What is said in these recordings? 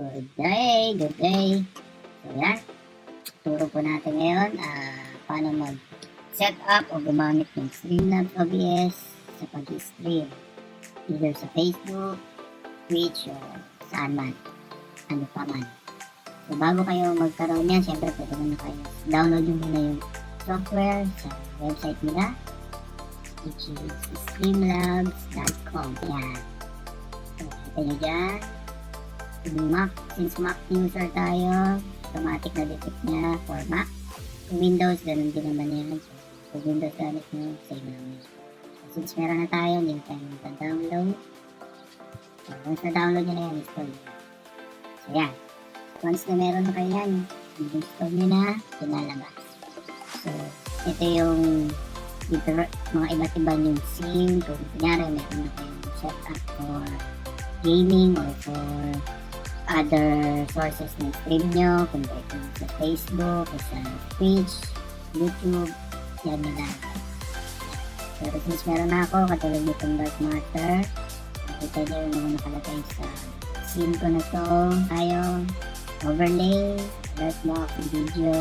Good day, good day. So yan, turo po natin ngayon paano mag-set up o gumamit ng Streamlabs OBS sa pag-stream. Either sa Facebook, Twitch, o saan man, ano pa man. So bago kayo magkaroon yan, syempre pwede mo na kayo download nyo muna yung software sa website nila, which is streamlabs.com. Yan. So kita nyo dyan. Since Mac user tayo, automatic na detect niya for Mac. Kung Windows, ganun din naman yan. So, kung Windows gamit nyo, same lang yun. So, since meron na tayo, hindi na tayo mag-download. So, once na-download nyo na yan, install nyo. So, yan. Once na meron na kayo yan, install nyo na, pinalabas. So, ito yung mga iba't iba yung scene. Kung kunyari, meron na kayong setup for gaming or for other sources ng stream nyo, kung sa Facebook, o sa Twitch, YouTube, yan nila. Pero since meron na ako, katulad nitong dark matter, nakita nyo yung mga nakalagay sa scene ko na to, tayo, overlay, alert box, video,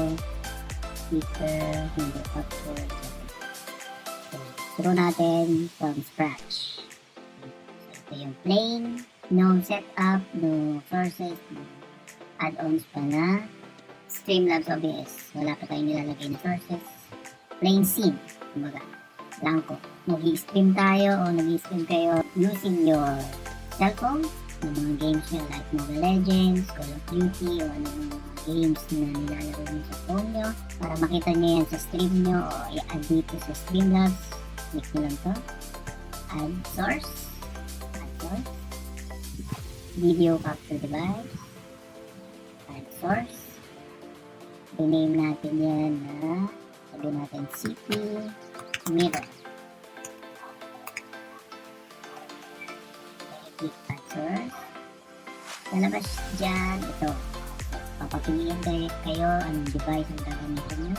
speaker, number capture, so, through natin from scratch. So, ito yung plain, no setup, no sources, no add-ons pa na Streamlabs OBS. Wala pa tayong nilalagay na sources. Plain scene, kumbaga, blanco. Nag-i-stream tayo o nag-i-stream kayo using your cellphone, ng mga games nyo like Mobile Legends, Call of Duty, o ano mga games na nilalaro nyo sa phone nyo. Para makita nyo yan sa stream nyo o i-add dito sa Streamlabs. Click nyo lang to. Add source. Video capture device, add source, rename natin yan na, sabi natin CP mirror. Click add source, lalabas dyan ito, papapiliin kayo anong device ang gagamitin nyo.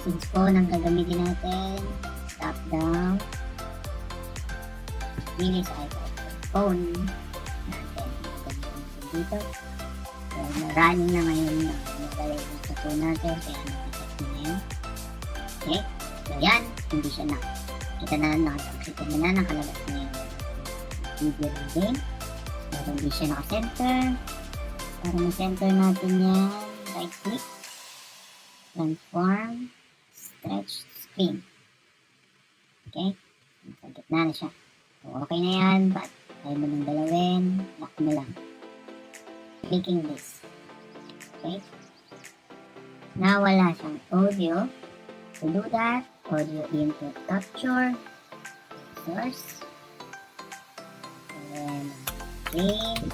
Since phone ang gagamitin natin, tap down, pili sa iPhone dito. So, running na ngayon na magaling sa phone natin, kaya nakikita nyo na yun. Okay, so yan, hindi siya na. Kita na nakalabas na yung video ng game. Pero hindi siya naka-center. Para ma-center natin yan, right click, transform, stretch screen. Okay, sa gitna na siya. So, okay na yan, but tayo mo nang dalawin, lock mo lang. Clicking this. Okay. Now, wala siyang audio. To do that, audio input capture, source, and game,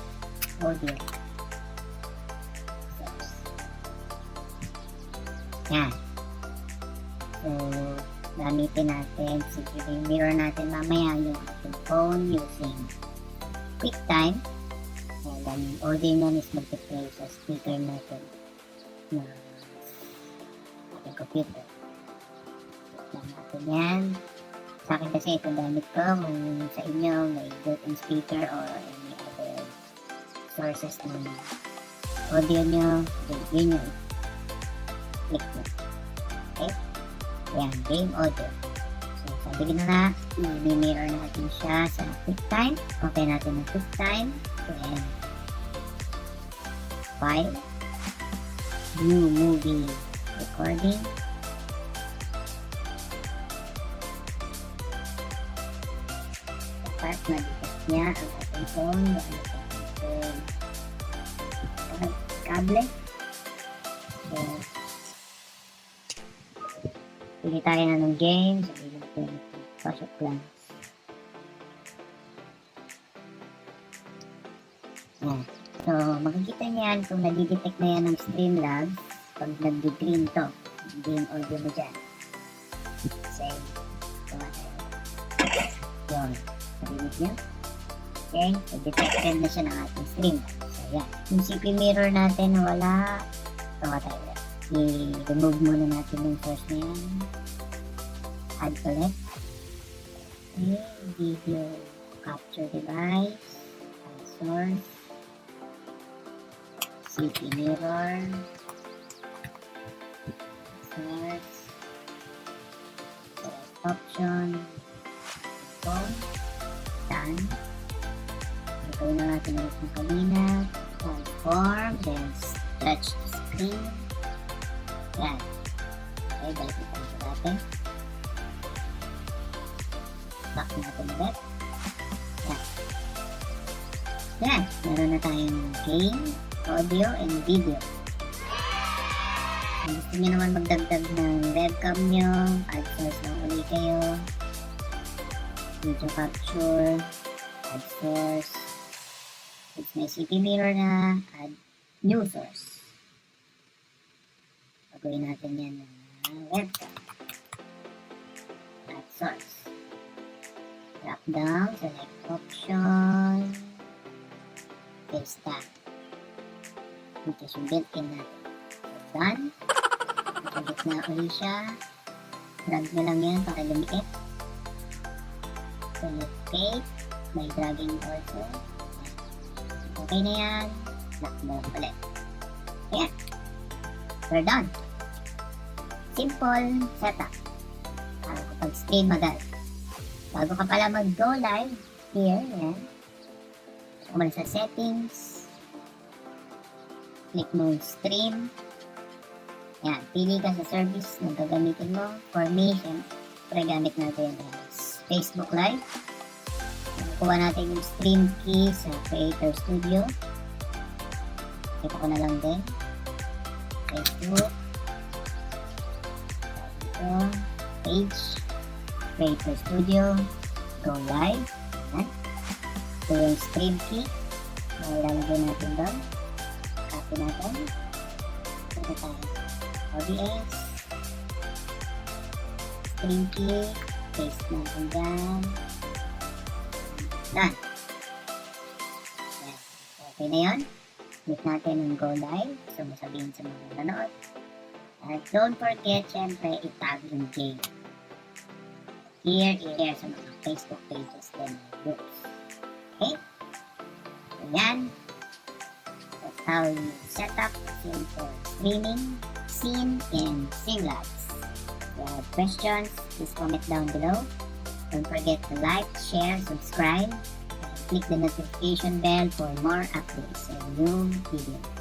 audio, source. Yan. So, gamitin natin, mirror natin mamaya yung ating phone using QuickTime. And then, audio nun is multiplay sa speaker natin na ating computer. Tignan natin yan. Sa akin kasi ito gamit ko. Kung sa inyo may built-in speaker or any other sources ng audio nyo, yun yun. Click mo. Okay? Yan, game audio. So, sabi ko na i-mirror natin siya sa QuickTime. Okay natin ng QuickTime. And file, new movie recording, dapat na-detect niya ang ating phone gamit ang kable. So, pili tayo na ng game, sabihin natin Clash of Clans. So, makikita niyan kung nadi-detect na yan ng Streamlabs pag nag-green to. Green audio mo dyan. Say, gawa tayo. Yun. Narinig niyo? Okay. So, detected na siya ng ating Streamlabs. So, yan. Yung CP mirror natin wala. Gawa tayo. I-remove muna natin yung source na yan. Add ulit. Okay. Video capture device. Add source. city mirror, source, select option, phone, done. Gawin na natin ulit ng kanina, transform, then stretch the screen. Yan. Okay, balik na tayo sa dati. Back natin ulit. Yan. Yan. Meron na tayong game, audio, and video. Kung gusto nyo naman magdagdag ng webcam nyo, add source lang ulit kayo. Video capture, add source. It's may city mirror na, add new source. Pagawin natin yan na webcam. Add source. Drop down, select option. Paste that. Ito yung built-in natin. So, done. Nakagit na ulit siya. Drag na lang yan para lumiit. Select paste. May dragging also. Okay na yan. Lock mo ulit. Ayan. We're done. Simple setup. Para kapag stream agad. Bago ka pala mag-go live, here, yan. Umalis sa settings. Click mo yung stream. Yan. Pili ka sa service na gagamitin mo. For me, siyempre gamit natin Facebook Live. Kuha natin yung stream key sa Creator Studio. Kita ko na lang din. Facebook. Ito. Page. Creator Studio. Go live. Yan. Ito yung stream key. Ilalagay natin doon. Copy natin. Ito tayo. OBS. Stream key. Paste natin dyan. Done. Yes. Okay na yun. Click natin yung go live. So, masabihin sa mga nanood. At don't forget, syempre, itag yung game. Here, sa mga Facebook pages din. Groups. Okay? So, yan. That's how you set up simple streaming, scene, in Streamlabs. If you have questions, please comment down below. Don't forget to like, share, subscribe, and click the notification bell for more updates and new videos.